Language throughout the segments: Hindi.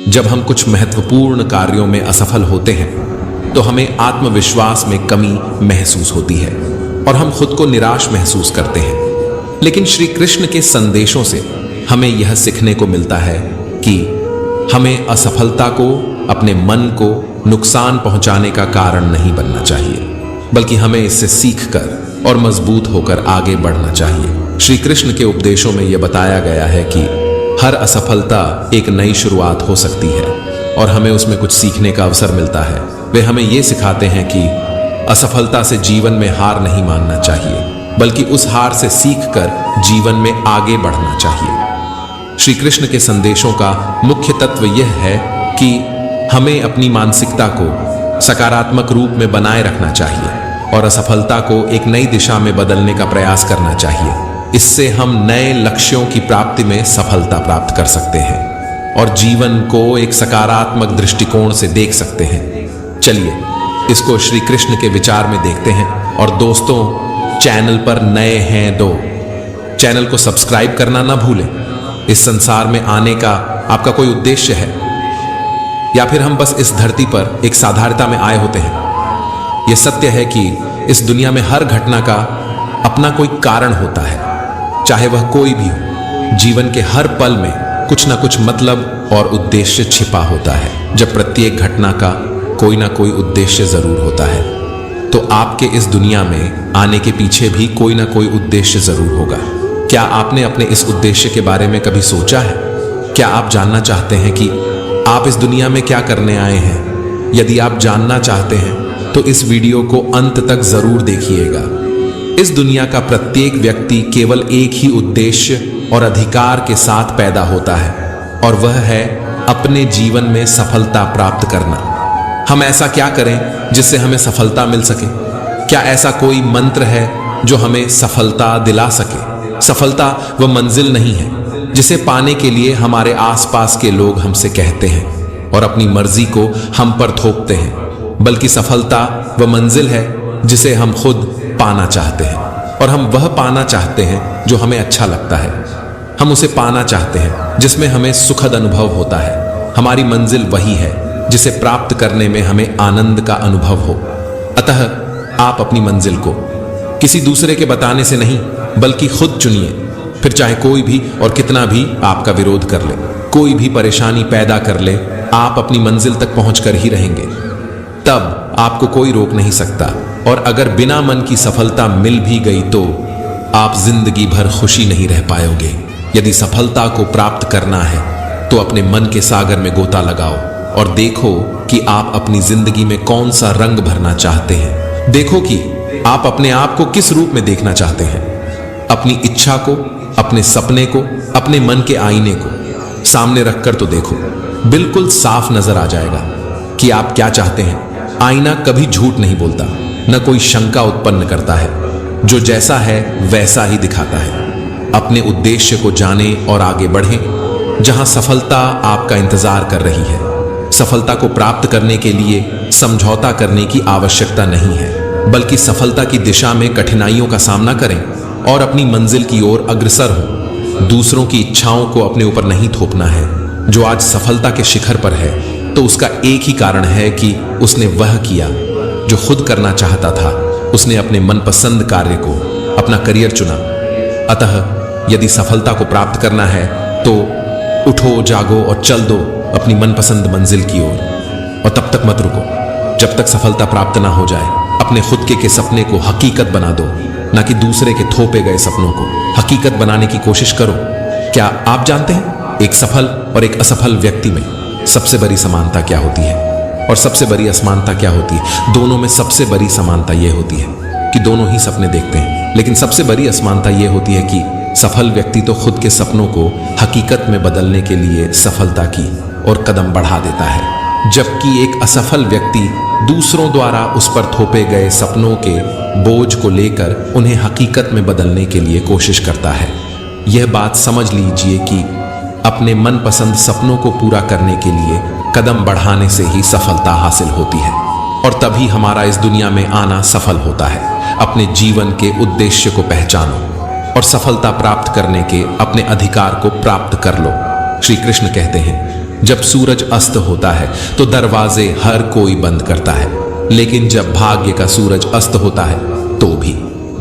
जब हम कुछ महत्वपूर्ण कार्यों में असफल होते हैं तो हमें आत्मविश्वास में कमी महसूस होती है और हम खुद को निराश महसूस करते हैं। लेकिन श्री कृष्ण के संदेशों से हमें यह सीखने को मिलता है कि हमें असफलता को अपने मन को नुकसान पहुंचाने का कारण नहीं बनना चाहिए, बल्कि हमें इससे सीखकर और मजबूत होकर आगे बढ़ना चाहिए। श्री कृष्ण के उपदेशों में यह बताया गया है कि हर असफलता एक नई शुरुआत हो सकती है और हमें उसमें कुछ सीखने का अवसर मिलता है। वे हमें यह सिखाते हैं कि असफलता से जीवन में हार नहीं मानना चाहिए, बल्कि उस हार से सीखकर जीवन में आगे बढ़ना चाहिए। श्री कृष्ण के संदेशों का मुख्य तत्व यह है कि हमें अपनी मानसिकता को सकारात्मक रूप में बनाए रखना चाहिए और असफलता को एक नई दिशा में बदलने का प्रयास करना चाहिए। इससे हम नए लक्ष्यों की प्राप्ति में सफलता प्राप्त कर सकते हैं और जीवन को एक सकारात्मक दृष्टिकोण से देख सकते हैं। चलिए इसको श्री कृष्ण के विचार में देखते हैं। और दोस्तों, चैनल पर नए हैं तो चैनल को सब्सक्राइब करना ना भूलें। इस संसार में आने का आपका कोई उद्देश्य है या फिर हम बस इस धरती पर एक साधारणता में आए होते हैं? यह सत्य है कि इस दुनिया में हर घटना का अपना कोई कारण होता है, चाहे वह कोई भी हो। जीवन के हर पल में कुछ ना कुछ मतलब और उद्देश्य छिपा होता है। जब प्रत्येक घटना का कोई ना कोई उद्देश्य जरूर होता है, तो आपके इस दुनिया में आने के पीछे भी कोई ना कोई उद्देश्य जरूर होगा। क्या आपने अपने इस उद्देश्य के बारे में कभी सोचा है? क्या आप जानना चाहते हैं कि आप इस दुनिया में क्या करने आए हैं? यदि आप जानना चाहते हैं तो इस वीडियो को अंत तक जरूर देखिएगा। इस दुनिया का प्रत्येक व्यक्ति केवल एक ही उद्देश्य और अधिकार के साथ पैदा होता है, और वह है अपने जीवन में सफलता प्राप्त करना। हम ऐसा क्या करें जिससे हमें सफलता मिल सके? क्या ऐसा कोई मंत्र है जो हमें सफलता दिला सके? सफलता वह मंजिल नहीं है जिसे पाने के लिए हमारे आसपास के लोग हमसे कहते हैं और अपनी मर्जी को हम पर थोपते हैं, बल्कि सफलता वह मंजिल है जिसे हम खुद पाना चाहते हैं। और हम वह पाना चाहते हैं जो हमें अच्छा लगता है। हम उसे पाना चाहते हैं जिसमें हमें सुखद अनुभव होता है। हमारी मंजिल वही है जिसे प्राप्त करने में हमें आनंद का अनुभव हो। अतः आप अपनी मंजिल को किसी दूसरे के बताने से नहीं, बल्कि खुद चुनिए। फिर चाहे कोई भी और कितना भी आपका विरोध कर ले, कोई भी परेशानी पैदा कर ले, आप अपनी मंजिल तक पहुंचकर ही रहेंगे। तब आपको कोई रोक नहीं सकता। और अगर बिना मन की सफलता मिल भी गई तो आप जिंदगी भर खुशी नहीं रह पाओगे। यदि सफलता को प्राप्त करना है तो अपने मन के सागर में गोता लगाओ और देखो कि आप अपनी जिंदगी में कौन सा रंग भरना चाहते हैं। देखो कि आप अपने आप को किस रूप में देखना चाहते हैं। अपनी इच्छा को, अपने सपने को, अपने मन के आईने को सामने रखकर तो देखो, बिल्कुल साफ नजर आ जाएगा कि आप क्या चाहते हैं। आईना कभी झूठ नहीं बोलता, न कोई शंका उत्पन्न करता है। जो जैसा है वैसा ही दिखाता है। अपने उद्देश्य को जाने और आगे बढ़ें, जहां सफलता आपका इंतजार कर रही है। सफलता को प्राप्त करने के लिए समझौता करने की आवश्यकता नहीं है, बल्कि सफलता की दिशा में कठिनाइयों का सामना करें और अपनी मंजिल की ओर अग्रसर हों। दूसरों की इच्छाओं को अपने ऊपर नहीं थोपना है। जो आज सफलता के शिखर पर है तो उसका एक ही कारण है कि उसने वह किया जो खुद करना चाहता था। उसने अपने मनपसंद कार्य को अपना करियर चुना। अतः यदि सफलता को प्राप्त करना है तो उठो, जागो और चल दो अपनी मनपसंद मंजिल की ओर। और तब तक मत रुको जब तक सफलता प्राप्त ना हो जाए। अपने खुद के सपने को हकीकत बना दो, ना कि दूसरे के थोपे गए सपनों को हकीकत बनाने की कोशिश करो। क्या आप जानते हैं एक सफल और एक असफल व्यक्ति में सबसे बड़ी समानता क्या होती है और सबसे बड़ी असमानता क्या होती है? दोनों में सबसे बड़ी समानता यह होती है कि दोनों ही सपने देखते हैं, लेकिन सबसे बड़ी असमानता यह होती है कि सफल व्यक्ति तो खुद के सपनों को हकीकत में बदलने के लिए सफलता की और कदम बढ़ा देता है, जबकि एक असफल व्यक्ति दूसरों द्वारा उस पर थोपे गए सपनों के बोझ को लेकर उन्हें हकीकत में बदलने के लिए कोशिश करता है। यह बात समझ लीजिए कि अपने मनपसंद सपनों को पूरा करने के लिए कदम बढ़ाने से ही सफलता हासिल होती है और तभी हमारा इस दुनिया में आना सफल होता है। अपने जीवन के उद्देश्य को पहचानो और सफलता प्राप्त करने के अपने अधिकार को प्राप्त कर लो। श्री कृष्ण कहते हैं, जब सूरज अस्त होता है तो दरवाजे हर कोई बंद करता है, लेकिन जब भाग्य का सूरज अस्त होता है तो भी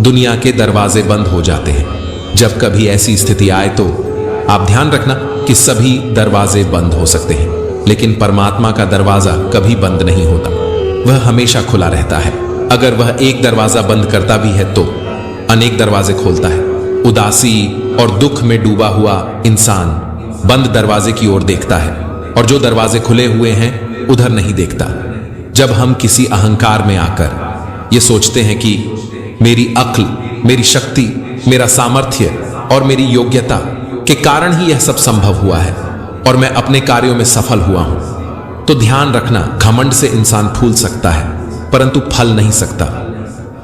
दुनिया के दरवाजे बंद हो जाते हैं। जब कभी ऐसी स्थिति आए तो आप ध्यान रखना कि सभी दरवाजे बंद हो सकते हैं, लेकिन परमात्मा का दरवाजा कभी बंद नहीं होता, वह हमेशा खुला रहता है। अगर वह एक दरवाजा बंद करता भी है तो अनेक दरवाजे खोलता है। उदासी और दुख में डूबा हुआ इंसान बंद दरवाजे की ओर देखता है और जो दरवाजे खुले हुए हैं उधर नहीं देखता। जब हम किसी अहंकार में आकर ये सोचते हैं कि मेरी अक्ल, मेरी शक्ति, मेरा सामर्थ्य और मेरी योग्यता के कारण ही यह सब संभव हुआ है और मैं अपने कार्यों में सफल हुआ हूं, तो ध्यान रखना, घमंड से इंसान फूल सकता है परंतु फल नहीं सकता,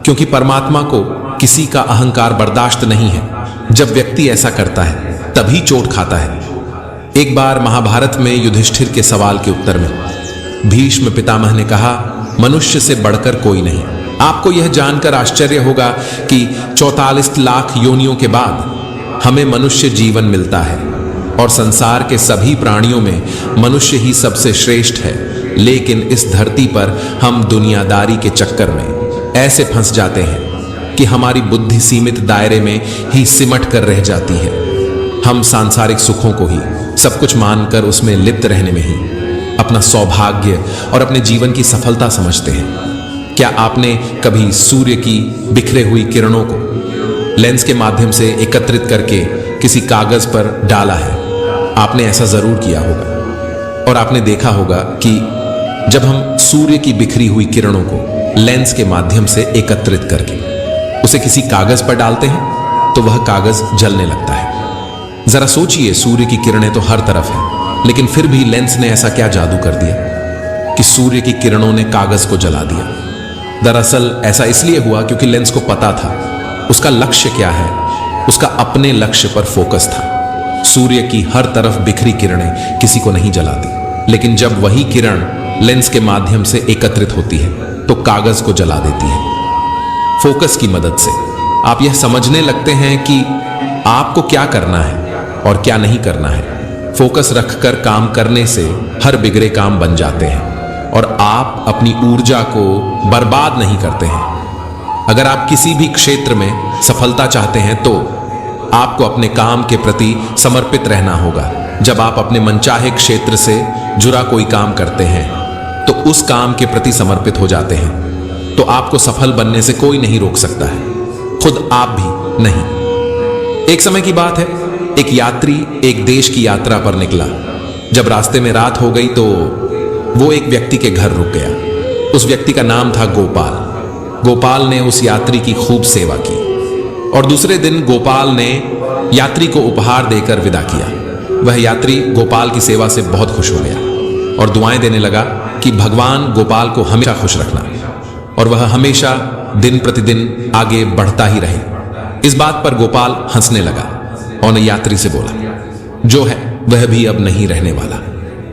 क्योंकि परमात्मा को किसी का अहंकार बर्दाश्त नहीं है। जब व्यक्ति ऐसा करता है तभी चोट खाता है। एक बार महाभारत में युधिष्ठिर के सवाल के उत्तर में भीष्म पितामह ने कहा, मनुष्य से बढ़कर कोई नहीं। आपको यह जानकर आश्चर्य होगा कि 44 लाख योनियों के बाद हमें मनुष्य जीवन मिलता है और संसार के सभी प्राणियों में मनुष्य ही सबसे श्रेष्ठ है, लेकिन इस धरती पर हम दुनियादारी के चक्कर में ऐसे फंस जाते हैं कि हमारी बुद्धि सीमित दायरे में ही सिमट कर रह जाती है। हम सांसारिक सुखों को ही सब कुछ मानकर उसमें लिप्त रहने में ही अपना सौभाग्य और अपने जीवन की सफलता समझते हैं। क्या आपने कभी सूर्य की बिखरे हुई किरणों को लेंस के माध्यम से एकत्रित करके किसी कागज पर डाला है? आपने ऐसा जरूर किया होगा और आपने देखा होगा कि जब हम सूर्य की बिखरी हुई किरणों को लेंस के माध्यम से एकत्रित करके उसे किसी कागज पर डालते हैं तो वह कागज जलने लगता है। जरा सोचिए, सूर्य की किरणें तो हर तरफ हैं, लेकिन फिर भी लेंस ने ऐसा क्या जादू कर दिया कि सूर्य की किरणों ने कागज को जला दिया। दरअसल ऐसा इसलिए हुआ क्योंकि लेंस को पता था उसका लक्ष्य क्या है, उसका अपने लक्ष्य पर फोकस था। सूर्य की हर तरफ बिखरी किरणें किसी को नहीं जलाती, लेकिन जब वही किरण लेंस के माध्यम से एकत्रित होती है तो कागज को जला देती है। फोकस की मदद से आप यह समझने लगते हैं कि आपको क्या करना है और क्या नहीं करना है। फोकस रखकर काम करने से हर बिगड़े काम बन जाते हैं और आप अपनी ऊर्जा को बर्बाद नहीं करते हैं। अगर आप किसी भी क्षेत्र में सफलता चाहते हैं तो आपको अपने काम के प्रति समर्पित रहना होगा। जब आप अपने मनचाहे क्षेत्र से जुड़ा कोई काम करते हैं तो उस काम के प्रति समर्पित हो जाते हैं तो आपको सफल बनने से कोई नहीं रोक सकता है, खुद आप भी नहीं। एक समय की बात है, एक यात्री एक देश की यात्रा पर निकला। जब रास्ते में रात हो गई तो वो एक व्यक्ति के घर रुक गया। उस व्यक्ति का नाम था गोपाल। गोपाल ने उस यात्री की खूब सेवा की और दूसरे दिन गोपाल ने यात्री को उपहार देकर विदा किया। वह यात्री गोपाल की सेवा से बहुत खुश हो गया और दुआएं देने लगा कि भगवान गोपाल को हमेशा खुश रखना और वह हमेशा दिन प्रतिदिन आगे बढ़ता ही रहे। इस बात पर गोपाल हंसने लगा और यात्री से बोला, जो है वह भी अब नहीं रहने वाला।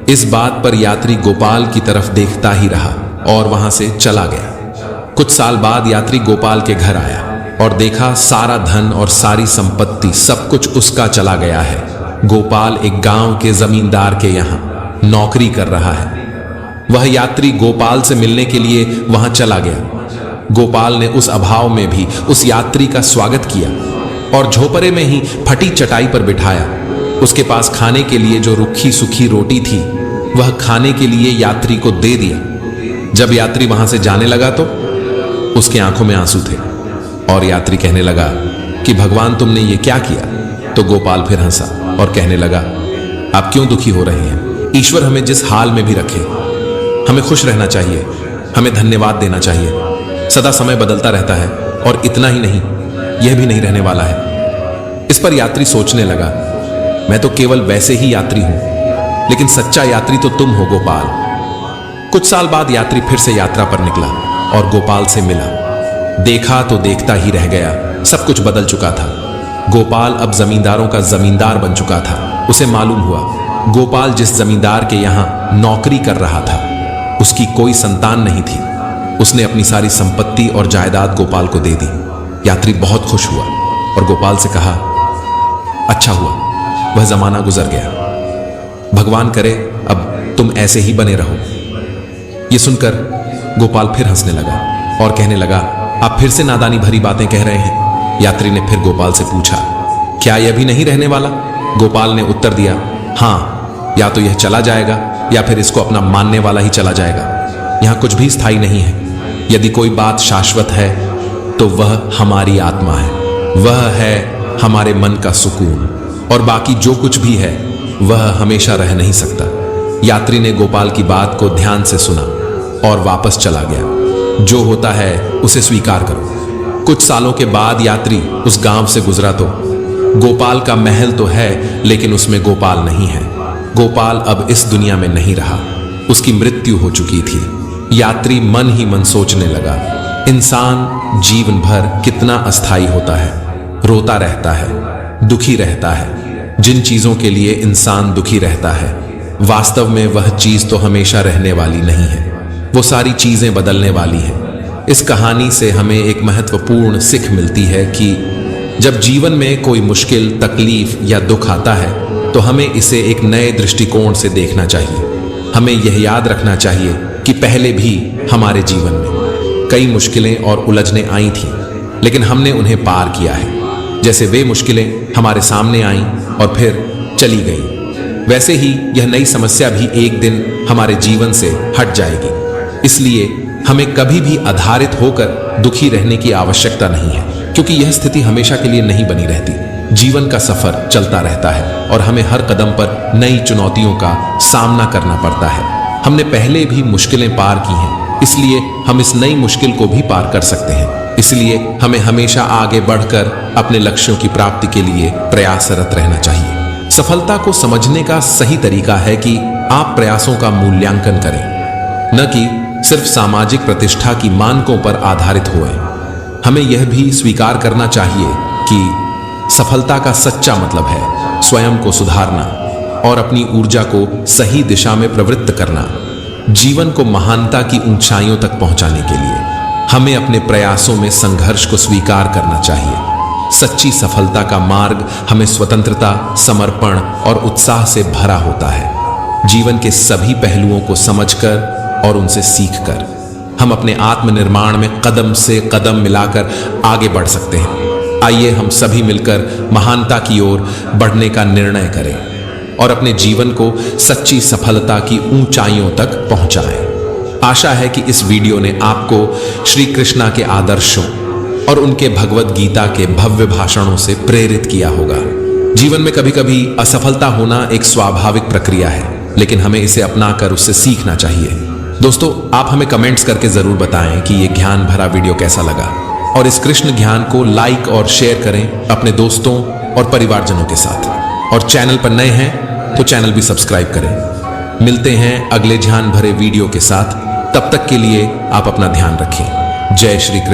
इस बात पर यात्री गोपाल की तरफ देखता ही रहा और वहां से चला गया। कुछ साल बाद यात्री गोपाल के घर आया और देखा सारा धन और सारी संपत्ति सब कुछ उसका चला गया है। गोपाल एक गांव के जमींदार के यहां नौकरी कर रहा है। वह यात्री गोपाल से मिलने के लिए वहां चला गया। गोपाल ने उस अभाव में भी उस यात्री का स्वागत किया और झोपड़े में ही फटी चटाई पर बिठाया। उसके पास खाने के लिए जो रुखी सुखी रोटी थी वह खाने के लिए यात्री को दे दिया। जब यात्री वहां से जाने लगा तो उसके आंखों में आंसू थे और यात्री कहने लगा कि भगवान तुमने ये क्या किया। तो गोपाल फिर हंसा और कहने लगा, आप क्यों दुखी हो रहे हैं? ईश्वर हमें जिस हाल में भी रखे हमें खुश रहना चाहिए, हमें धन्यवाद देना चाहिए। सदा समय बदलता रहता है और इतना ही नहीं, यह भी नहीं रहने वाला है। इस पर यात्री सोचने लगा, मैं तो केवल वैसे ही यात्री हूं, लेकिन सच्चा यात्री तो तुम हो गोपाल। कुछ साल बाद यात्री फिर से यात्रा पर निकला और गोपाल से मिला। देखा तो देखता ही रह गया, सब कुछ बदल चुका था। गोपाल अब जमींदारों का जमींदार बन चुका था। उसे मालूम हुआ गोपाल जिस जमींदार के यहां नौकरी कर रहा था उसकी कोई संतान नहीं थी। उसने अपनी सारी संपत्ति और जायदाद गोपाल को दे दी। यात्री बहुत खुश हुआ और गोपाल से कहा, अच्छा हुआ वह जमाना गुजर गया। भगवान करे अब तुम ऐसे ही बने रहो। ये सुनकर गोपाल फिर हंसने लगा और कहने लगा, आप फिर से नादानी भरी बातें कह रहे हैं। यात्री ने फिर गोपाल से पूछा, क्या यह भी नहीं रहने वाला? गोपाल ने उत्तर दिया, हाँ, या तो यह चला जाएगा या फिर इसको अपना मानने वाला ही चला जाएगा। यहां कुछ भी स्थायी नहीं है। यदि कोई बात शाश्वत है तो वह हमारी आत्मा है, वह है हमारे मन का सुकून, और बाकी जो कुछ भी है वह हमेशा रह नहीं सकता। यात्री ने गोपाल की बात को ध्यान से सुना और वापस चला गया। जो होता है उसे स्वीकार करो। कुछ सालों के बाद यात्री उस गांव से गुजरा तो गोपाल का महल तो है, लेकिन उसमें गोपाल नहीं है। गोपाल अब इस दुनिया में नहीं रहा, उसकी मृत्यु हो चुकी थी। यात्री मन ही मन सोचने लगा, इंसान जीवन भर कितना अस्थायी होता है, रोता रहता है, दुखी रहता है। जिन चीजों के लिए इंसान दुखी रहता है, वास्तव में वह चीज तो हमेशा रहने वाली नहीं है, वो सारी चीजें बदलने वाली हैं। इस कहानी से हमें एक महत्वपूर्ण सीख मिलती है कि जब जीवन में कोई मुश्किल, तकलीफ या दुख आता है तो हमें इसे एक नए दृष्टिकोण से देखना चाहिए। हमें यह याद रखना चाहिए कि पहले भी हमारे जीवन में कई मुश्किलें और उलझनें आई थीं, लेकिन हमने उन्हें पार किया है। जैसे वे मुश्किलें हमारे सामने आईं और फिर चली गई, वैसे ही यह नई समस्या भी एक दिन हमारे जीवन से हट जाएगी। इसलिए हमें कभी भी आधारित होकर दुखी रहने की आवश्यकता नहीं है, क्योंकि यह स्थिति हमेशा के लिए नहीं बनी रहती। जीवन का सफर चलता रहता है और हमें हर कदम पर नई चुनौतियों का सामना करना पड़ता है। हमने पहले भी मुश्किलें पार की हैं, इसलिए हम इस नई मुश्किल को भी पार कर सकते हैं। इसलिए हमें हमेशा आगे बढ़कर अपने लक्ष्यों की प्राप्ति के लिए प्रयासरत रहना चाहिए। सफलता को समझने का सही तरीका है कि आप प्रयासों का मूल्यांकन करें, न कि सिर्फ सामाजिक प्रतिष्ठा की मानकों पर आधारित हुए। हमें यह भी स्वीकार करना चाहिए कि सफलता का सच्चा मतलब है स्वयं को सुधारना और अपनी ऊर्जा को सही दिशा में प्रवृत्त करना। जीवन को महानता की ऊंचाइयों तक पहुंचाने के लिए हमें अपने प्रयासों में संघर्ष को स्वीकार करना चाहिए। सच्ची सफलता का मार्ग हमें स्वतंत्रता, समर्पण और उत्साह से भरा होता है। जीवन के सभी पहलुओं को समझकर और उनसे सीखकर हम अपने आत्मनिर्माण में कदम से कदम मिलाकर आगे बढ़ सकते हैं। आइए हम सभी मिलकर महानता की ओर बढ़ने का निर्णय करें और अपने जीवन को सच्ची सफलता की ऊंचाइयों तक पहुंचाएं। आशा है कि इस वीडियो ने आपको श्री कृष्णा के आदर्शों और उनके भगवत गीता के भव्य भाषणों से प्रेरित किया होगा। जीवन में कभी कभी असफलता होना एक स्वाभाविक प्रक्रिया है, लेकिन हमें इसे अपनाकर उससे सीखना चाहिए। दोस्तों, आप हमें कमेंट्स करके जरूर बताएं कि ये ज्ञान भरा वीडियो कैसा लगा, और इस कृष्ण ज्ञान को लाइक और शेयर करें अपने दोस्तों और परिवारजनों के साथ। और चैनल पर नए हैं तो चैनल भी सब्सक्राइब करें। मिलते हैं अगले ध्यान भरे वीडियो के साथ। तब तक के लिए आप अपना ध्यान रखें। जय श्री कृष्ण।